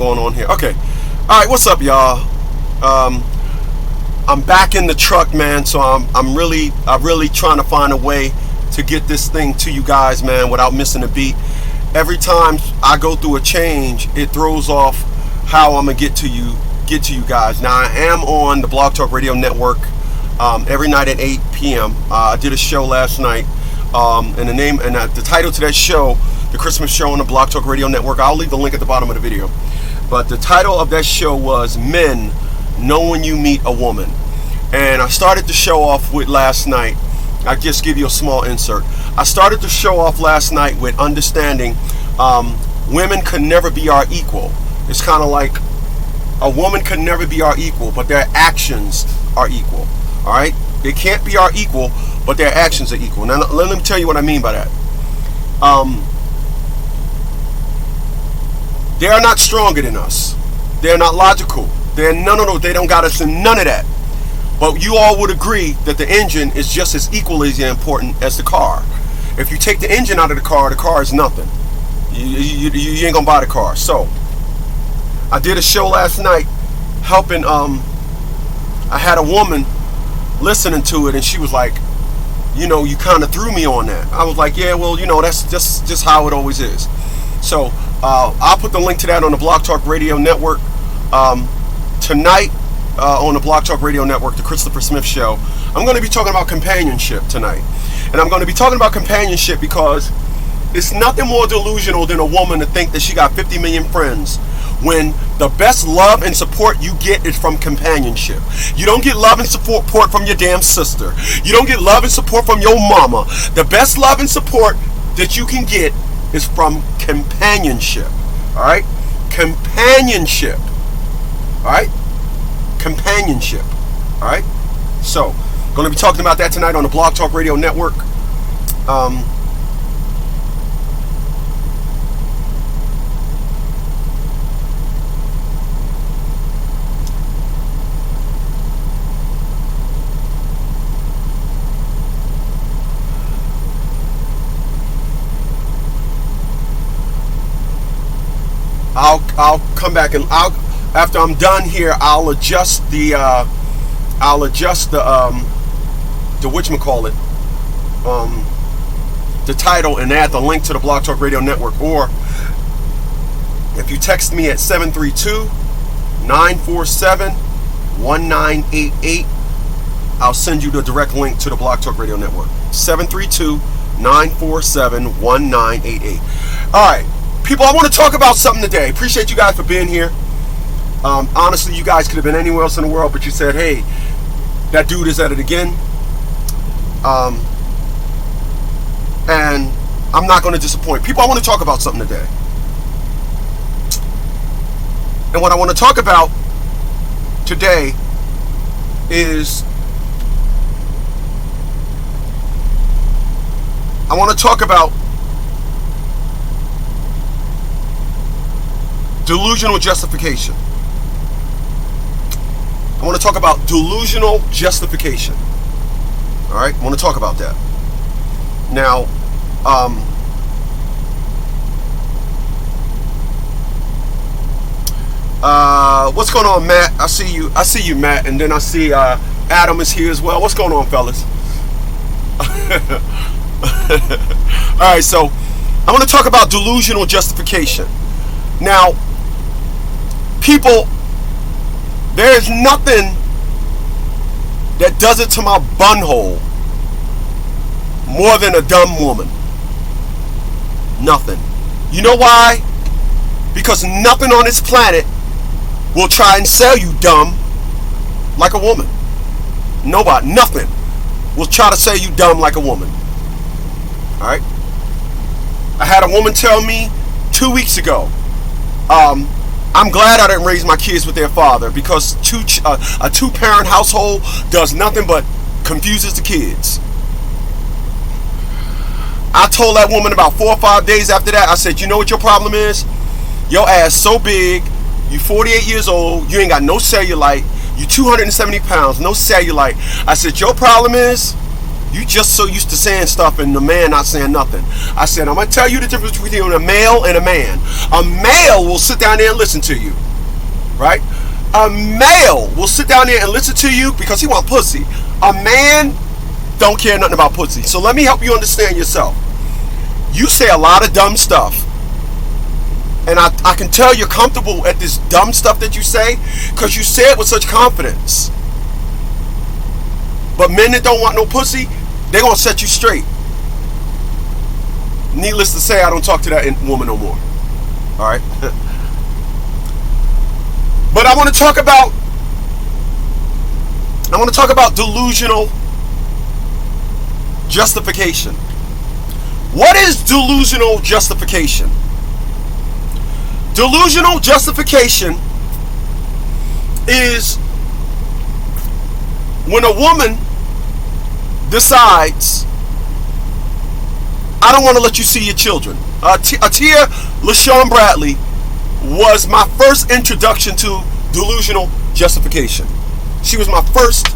Going on here. Okay. All right. What's up, y'all? I'm back in the truck, man. So I'm really trying to find a way to get this thing to you guys, man, without missing a beat. Every time I go through a change, it throws off how I'm gonna get to you guys. Now I am on the Blog Talk Radio Network every night at 8 p.m. I did a show last night, and the title to that show, the Christmas show on the Blog Talk Radio Network. I'll leave the link at the bottom of the video. But the title of that show was Men Know When You Meet a Woman. And I started the show off with last night. I just give you a small insert. I started the show off last night with understanding women could never be our equal. It's kind of like a woman could never be our equal, but their actions are equal. All right? They can't be our equal, but their actions are equal. Now, let me tell you what I mean by that. They are not stronger than us. They're not logical. They don't got us in none of that. But you all would agree that the engine is just as equally as important as the car. If you take the engine out of the car is nothing. You ain't gonna buy the car. So I did a show last night helping. I had a woman listening to it, and she was like, you kind of threw me on that. I was like, yeah, well, that's just how it always is. So I'll put the link to that on the Blog Talk Radio Network tonight. On the Blog Talk Radio Network, the Christopher Smith Show, I'm going to be talking about companionship tonight. And I'm going to be talking about companionship because it's nothing more delusional than a woman to think that she got 50 million friends when the best love and support you get is from companionship. You don't get love and support from your damn sister. You don't get love and support from your mama. The best love and support that you can get is from companionship. All right? Companionship. All right? Companionship. All right? So, going to be talking about that tonight on the Blog Talk Radio Network. I'll come back and after I'm done here, I'll adjust the whatchamacallit, the title, and add the link to the Blog Talk Radio Network. Or if you text me at 732-947-1988, I'll send you the direct link to the Blog Talk Radio Network. 732-947-1988. All right, people, I want to talk about something today. Appreciate you guys for being here. Honestly, you guys could have been anywhere else in the world, but you said, hey, that dude is at it again. And I'm not going to disappoint. People, I want to talk about something today. And what I want to talk about today is I want to talk about delusional justification. I want to talk about delusional justification. All right, I want to talk about that. Now, what's going on, Matt? I see you, Matt, and then I see Adam is here as well. What's going on, fellas? All right, so I want to talk about delusional justification. Now, people, there is nothing that does it to my bunhole more than a dumb woman. Nothing. You know why? Because nothing on this planet will try and sell you dumb like a woman. Nobody, nothing will try to sell you dumb like a woman. Alright? I had a woman tell me 2 weeks ago, I'm glad I didn't raise my kids with their father, because a two-parent household does nothing but confuses the kids. I told that woman about 4 or 5 days after that, I said, you know what your problem is? Your ass so big, you 48 years old, you ain't got no cellulite, you 270 pounds, no cellulite. I said, your problem is You just so used to saying stuff and the man not saying nothing. I said, I'm going to tell you the difference between a male and a man. A male will sit down there and listen to you. Right? A male will sit down there and listen to you because he want pussy. A man don't care nothing about pussy. So let me help you understand yourself. You say a lot of dumb stuff. And I can tell you're comfortable at this dumb stuff that you say because you say it with such confidence. But men that don't want no pussy, they're going to set you straight. Needless to say, I don't talk to that woman no more. Alright? But I want to talk about delusional justification. What is delusional justification? Delusional justification is when a woman decides, I don't want to let you see your children. Atia LaShawn Bradley was my first introduction to delusional justification. She was my first,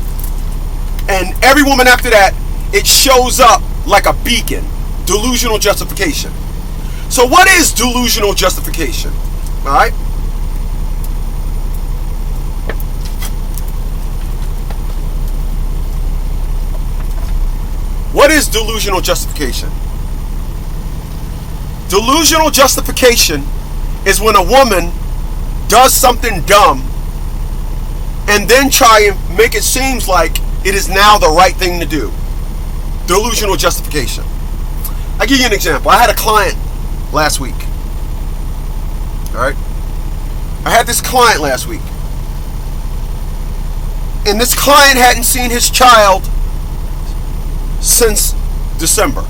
and every woman after that, it shows up like a beacon. Delusional justification. So what is delusional justification? Alright? What is delusional justification? Delusional justification is when a woman does something dumb and then try and make it seem like it is now the right thing to do. Delusional justification. I'll give you an example. I had a client last week. Alright? I had this client last week. And this client hadn't seen his child since December.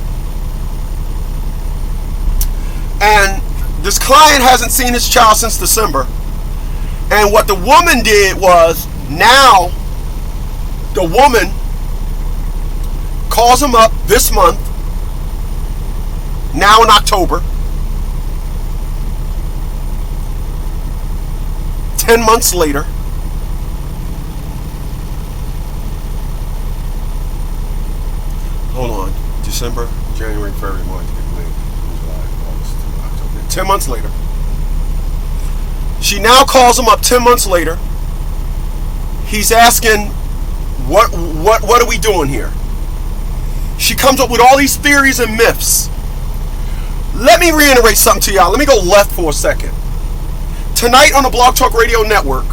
And this client hasn't seen his child since December. And what the woman did was, now the woman calls him up this month, now in October, 10 months later, hold on, December, January, February, March, April, May, July, August, October, 10 months later. She now calls him up 10 months later. He's asking, what are we doing here? She comes up with all these theories and myths. Let me reiterate something to y'all. Let me go left for a second. Tonight on the Blog Talk Radio Network,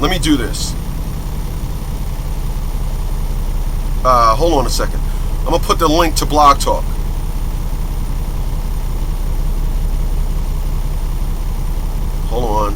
let me do this. Hold on a second. I'm going to put the link to Blog Talk. Hold on.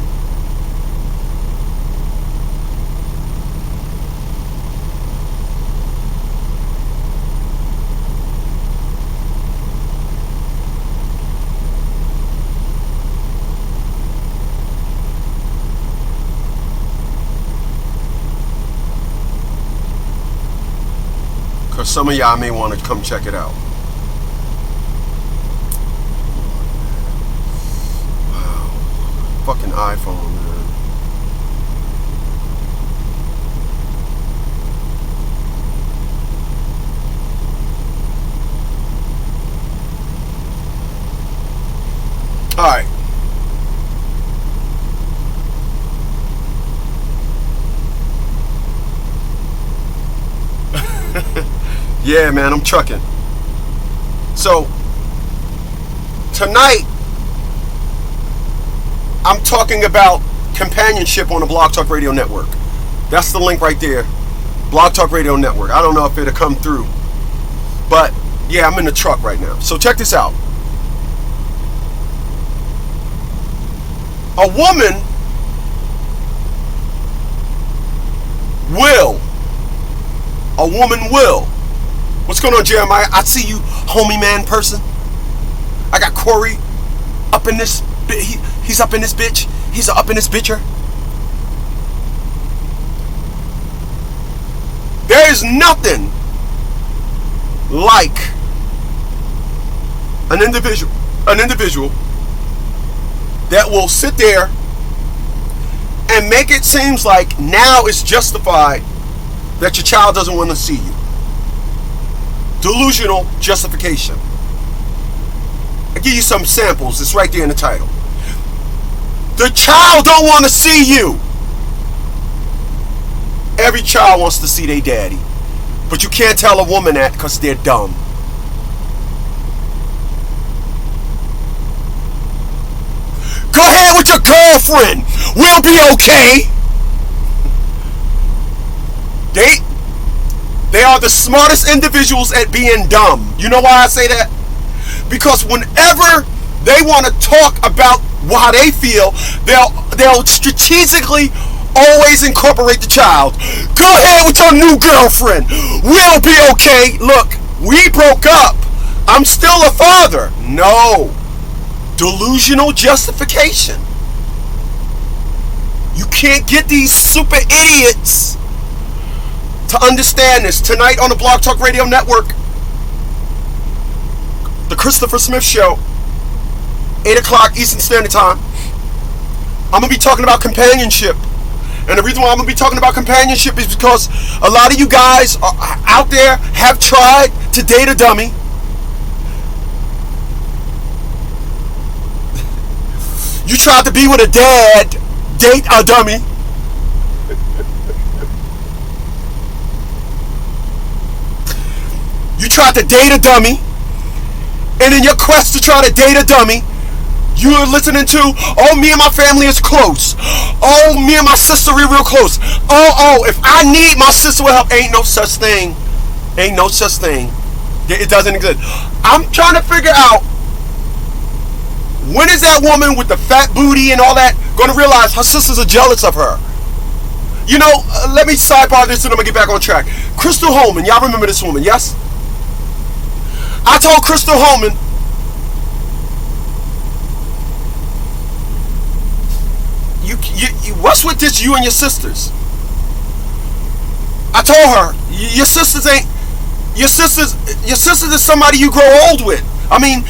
Because some of y'all may want to come check it out. Wow. Fucking iPhone, man. Alright. Yeah, man, I'm trucking. So, tonight, I'm talking about companionship on the Blog Talk Radio Network. That's the link right there. Blog Talk Radio Network. I don't know if it'll come through. But, yeah, I'm in the truck right now. So, check this out. A woman will. What's going on, Jeremiah? I see you, homie man person. I got Corey up in this. He's up in this bitch. He's up in this bitcher. There is nothing like an individual that will sit there and make it seem like now it's justified that your child doesn't want to see you. Delusional justification. I'll give you some samples. It's right there in the title. The child don't want to see you. Every child wants to see their daddy. But you can't tell a woman that because they're dumb. Go ahead with your girlfriend. We'll be okay. They are the smartest individuals at being dumb. You know why I say that? Because whenever they want to talk about how they feel, they'll strategically always incorporate the child. Go ahead with your new girlfriend. We'll be okay. Look, we broke up. I'm still a father. No. Delusional justification. You can't get these super idiots to understand this. Tonight on the Blog Talk Radio Network, the Christopher Smith Show, 8 o'clock Eastern Standard Time, I'm going to be talking about companionship. And the reason why I'm going to be talking about companionship is because a lot of you guys are out there have tried to date a dummy. You tried to be with a dad, date a dummy. You tried to date a dummy, and in your quest to try to date a dummy, you are listening to, oh, me and my family is close. Oh, me and my sister are real close. Oh, if I need my sister will help. Ain't no such thing. Ain't no such thing. It doesn't exist. I'm trying to figure out, when is that woman with the fat booty and all that going to realize her sisters are jealous of her? You know, let me sidebar this and I'm going to get back on track. Crystal Holman, y'all remember this woman, yes? I told Crystal Holman, what's with this, you and your sisters? I told her, your sisters is somebody you grow old with. I mean,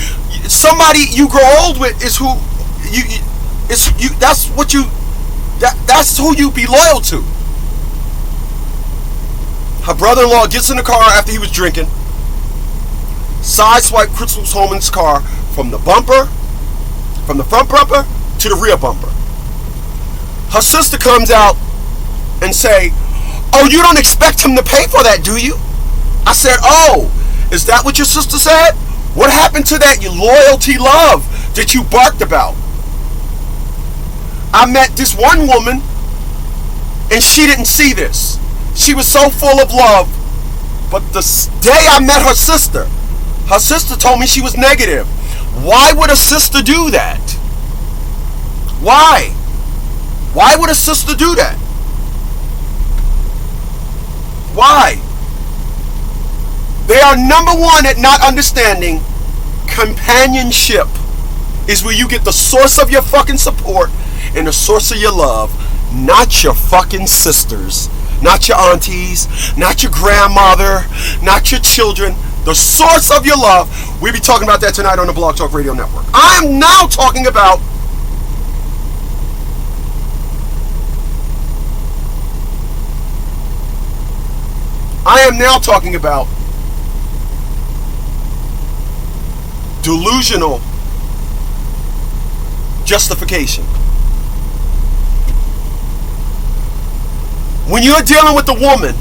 somebody you grow old with is who that's who you be loyal to. Her brother-in-law gets in the car after he was drinking, sideswiped Crystal Holman's car from the front bumper to the rear bumper. Her sister comes out and say, oh, you don't expect him to pay for that, do you? I said, oh, is that what your sister said? What happened to that loyalty love that you barked about? I met this one woman and she didn't see this. She was so full of love. But the day I met her sister told me she was negative. Why would a sister do that? Why? Why would a sister do that? Why? They are number one at not understanding companionship is where you get the source of your fucking support and the source of your love, not your fucking sisters, not your aunties, not your grandmother, not your children. The source of your love. We'll be talking about that tonight on the Blog Talk Radio Network. I am now talking about delusional justification. When you're dealing with a woman,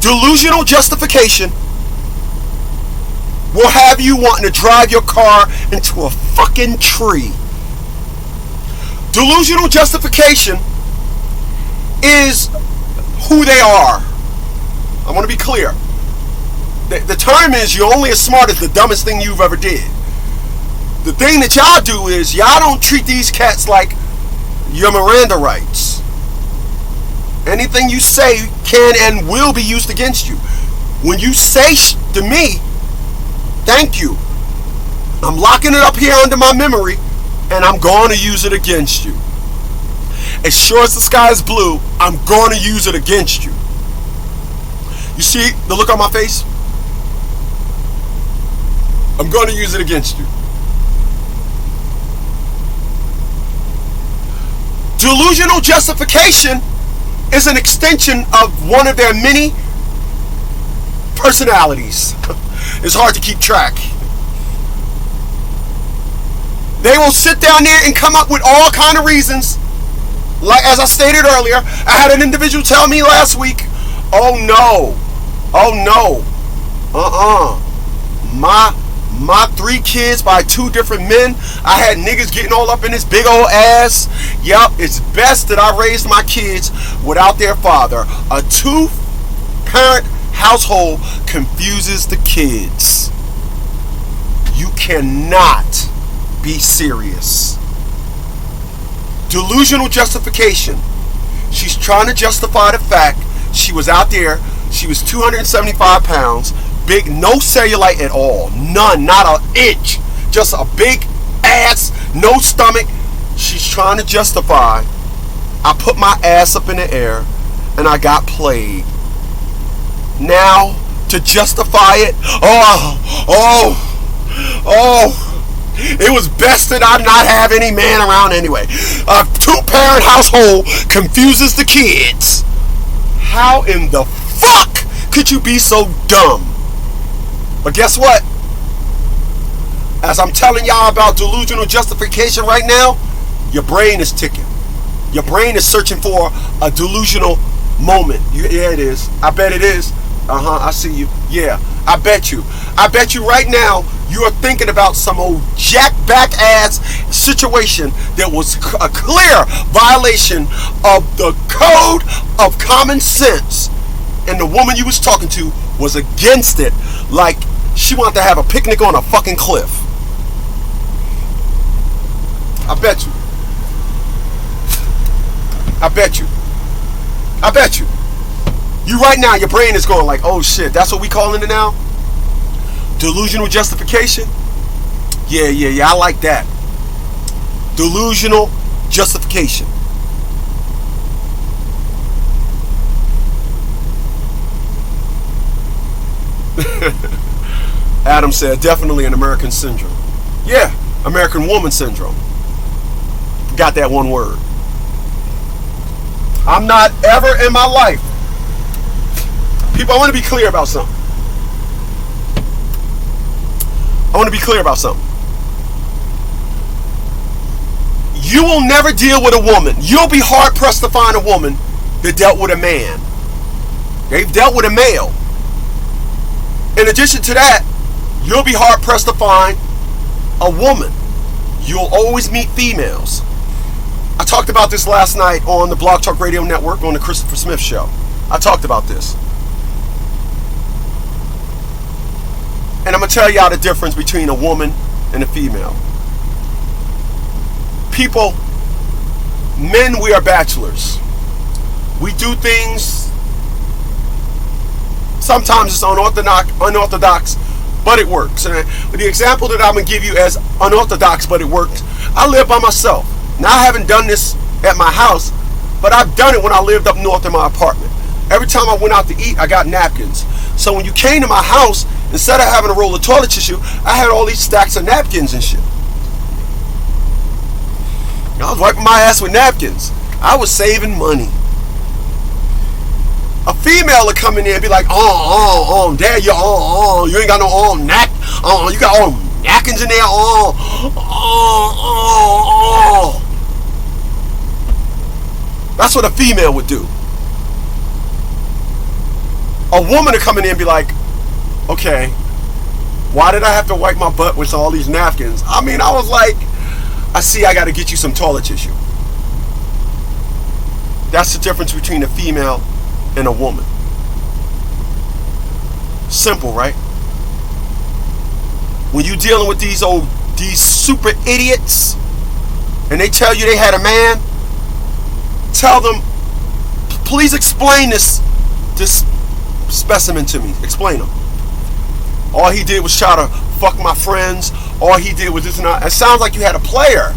delusional justification will have you wanting to drive your car into a fucking tree. Delusional justification is who they are. I want to be clear. The term is you're only as smart as the dumbest thing you've ever did. The thing that y'all do is y'all don't treat these cats like your Miranda rights. Anything you say can and will be used against you. When you say to me, thank you, I'm locking it up here under my memory and I'm going to use it against you. As sure as the sky is blue, I'm going to use it against you. You see the look on my face? I'm going to use it against you. Delusional justification is an extension of one of their many personalities. It's hard to keep track. They will sit down there and come up with all kind of reasons. Like, as I stated earlier, I had an individual tell me last week, oh no, my 3 kids by 2 different men, I had niggas getting all up in this big old ass. Yep, it's best that I raised my kids without their father. A 2-parent household confuses the kids. You cannot be serious. Delusional justification. She's trying to justify the fact she was out there, she was 275 pounds, big, no cellulite at all, none, not an inch, just a big ass, no stomach. She's trying to justify, I put my ass up in the air and I got played. Now, to justify it, it was best that I not have any man around anyway. A 2-parent household confuses the kids. How in the fuck could you be so dumb? But guess what? As I'm telling y'all about delusional justification right now, your brain is ticking. Your brain is searching for a delusional moment. Yeah, it is. I bet it is. I see you. Yeah, I bet you. I bet you right now you are thinking about some old jackback ass situation that was a clear violation of the code of common sense, and the woman you was talking to was against it, like she wanted to have a picnic on a fucking cliff. I bet you. I bet you. I bet you. You right now, your brain is going like, oh shit, that's what we calling it now? Delusional justification? Yeah, I like that. Delusional justification. Adam said, definitely an American syndrome. Yeah, American woman syndrome. Got that one word. I'm not ever in my life. People, I want to be clear about something. You will never deal with a woman. You'll be hard pressed to find a woman that dealt with a man. They've dealt with a male. In addition to that, you'll be hard pressed to find a woman. You'll always meet females. I talked about this last night on the Blog Talk Radio Network on the Christopher Smith Show. I talked about this. And I'm going to tell y'all the difference between a woman and a female. People, men, we are bachelors. We do things, sometimes it's unorthodox, but it works. And the example that I'm going to give you as unorthodox, but it works, I live by myself. Now, I haven't done this at my house, but I've done it when I lived up north in my apartment. Every time I went out to eat, I got napkins. So when you came to my house, instead of having a roll of toilet tissue, I had all these stacks of napkins and shit. I was wiping my ass with napkins. I was saving money. A female would come in there and be like, Dad, you ain't got no you got all napkins in there, That's what a female would do. A woman would come in there and be like, okay, why did I have to wipe my butt with all these napkins? I mean, I was like, I see, I got to get you some toilet tissue. That's the difference between a female and a woman. Simple, right? When you're dealing with these super idiots, and they tell you they had a man, tell them, please explain this specimen to me. Explain him. All he did was try to fuck my friends. All he did was this and that. It sounds like you had a player.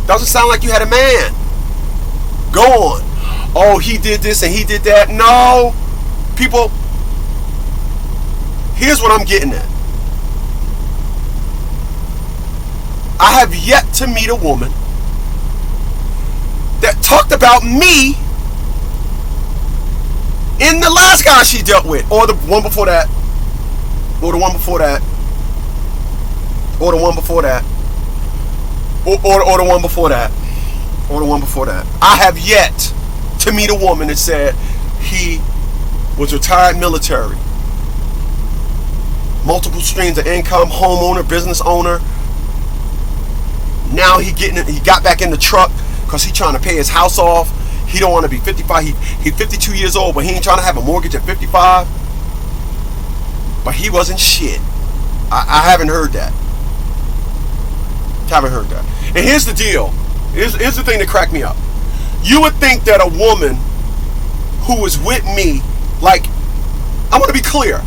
Doesn't sound like you had a man. Go on. Oh, he did this and he did that. No. People, here's what I'm getting at. I have yet to meet a woman that talked about me in the last guy she dealt with, or the one before that, or the one before that, or the one before that, or the one before that, or the one before that. I have yet to meet a woman that said he was retired military, multiple streams of income, homeowner, business owner. Now he got back in the truck because he trying to pay his house off. He don't want to be 55. He 52 years old, but he ain't trying to have a mortgage at 55. But he wasn't shit. I haven't heard that. Haven't heard that. And here's the deal. Here's the thing that cracked me up. You would think that a woman who was with me, like, I want to be clear.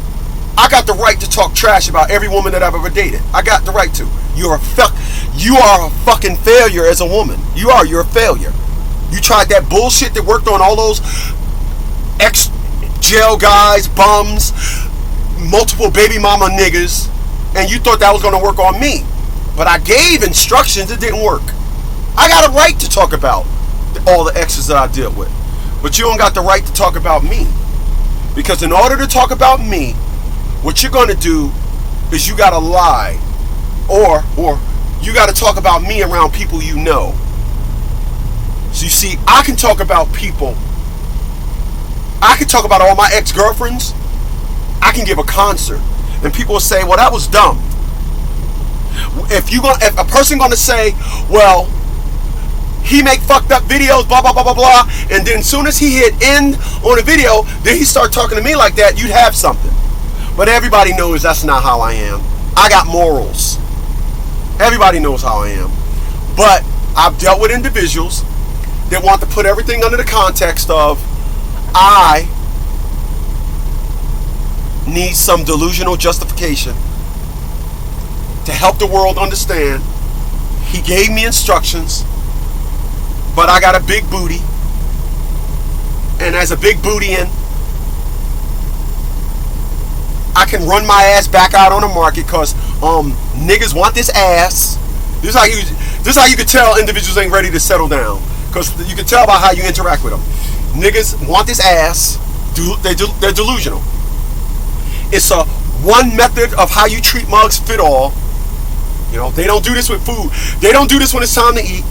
I got the right to talk trash about every woman that I've ever dated. I got the right to. You are a fucking failure as a woman. You're a failure. You tried that bullshit that worked on all those ex-jail guys, bums, multiple baby mama niggas, and you thought that was going to work on me. But I gave instructions, it didn't work. I got a right to talk about all the exes that I dealt with. But you don't got the right to talk about me. Because in order to talk about me, what you're going to do is you got to lie. Or you got to talk about me around people you know. So you see, I can talk about people. I can talk about all my ex-girlfriends. I can give a concert. And people will say, well, that was dumb. If a person going to say, well, he make fucked up videos, blah, blah, blah, blah, blah, and then as soon as he hit end on a video, then he start talking to me like that, you'd have something. But everybody knows that's not how I am. I got morals. Everybody knows how I am. But I've dealt with individuals that want to put everything under the context of, I need some delusional justification to help the world understand. He gave me instructions, but I got a big booty, and as a big bootian, I can run my ass back out on the market because niggas want this ass. This is how you can tell individuals ain't ready to settle down, because you can tell by how you interact with them. Niggas want this ass. They're delusional. It's a one method of how you treat mugs fit all. You know, they don't do this with food. They don't do this when it's time to eat.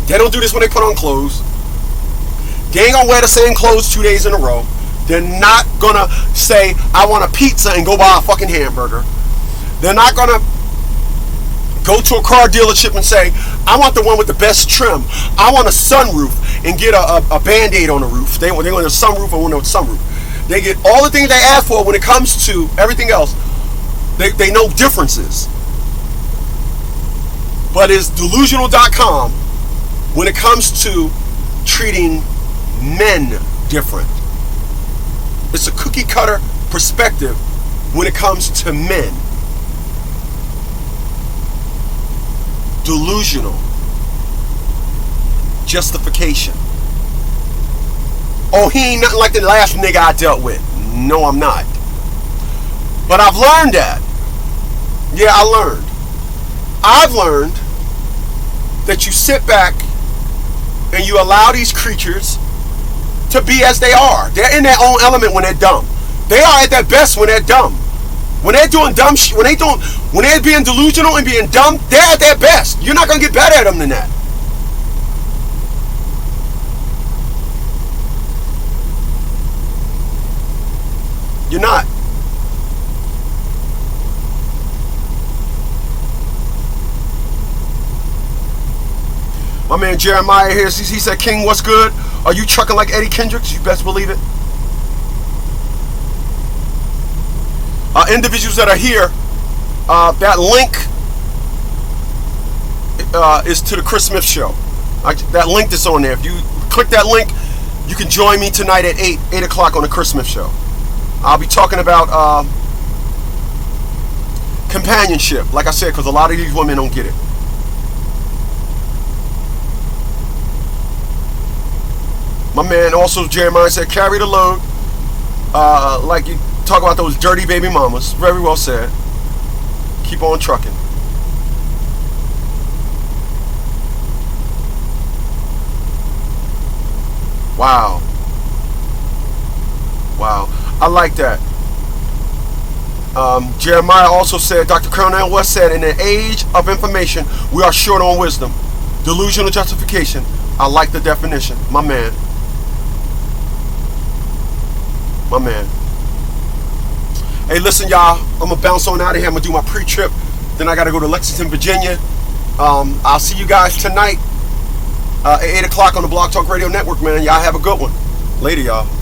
They don't do this when they put on clothes. They ain't gonna wear the same clothes 2 days in a row. They're not gonna say, I want a pizza and go buy a fucking hamburger. They're not gonna go to a car dealership and say, I want the one with the best trim. I want a sunroof, and get a Band-Aid on the roof. They want a sunroof or want a sunroof. They get all the things they ask for. When it comes to everything else, they know differences. But it's delusional.com when it comes to treating men different. It's a cookie cutter perspective when it comes to men. Delusional justification. Oh, he ain't nothing like the last nigga I dealt with. No, I'm not. But I've learned that. Yeah, I've learned that you sit back and you allow these creatures to be as they are. They're in their own element when they're dumb. They are at their best when they're dumb. When they're doing dumb shit, when they're being delusional and being dumb, they're at their best. You're not gonna get better at them than that. You're not. My man Jeremiah here, he said, King, what's good? Are you trucking like Eddie Kendricks? You best believe it. Individuals that are here, that link is to the Chris Smith show. That link that's on there. If you click that link, you can join me tonight at 8 o'clock on the Chris Smith show. I'll be talking about companionship, like I said, because a lot of these women don't get it. My man also, Jeremiah, said, carry the load. Like you talk about those dirty baby mamas. Very well said. Keep on trucking. Wow. Wow. I like that. Jeremiah also said, Dr. Cornel West said, in the age of information, we are short on wisdom. Delusional justification. I like the definition. My man. My man. Hey, listen, y'all. I'm going to bounce on out of here. I'm going to do my pre-trip. Then I got to go to Lexington, Virginia. I'll see you guys tonight at 8 o'clock on the Blog Talk Radio Network, man. Y'all have a good one. Later, y'all.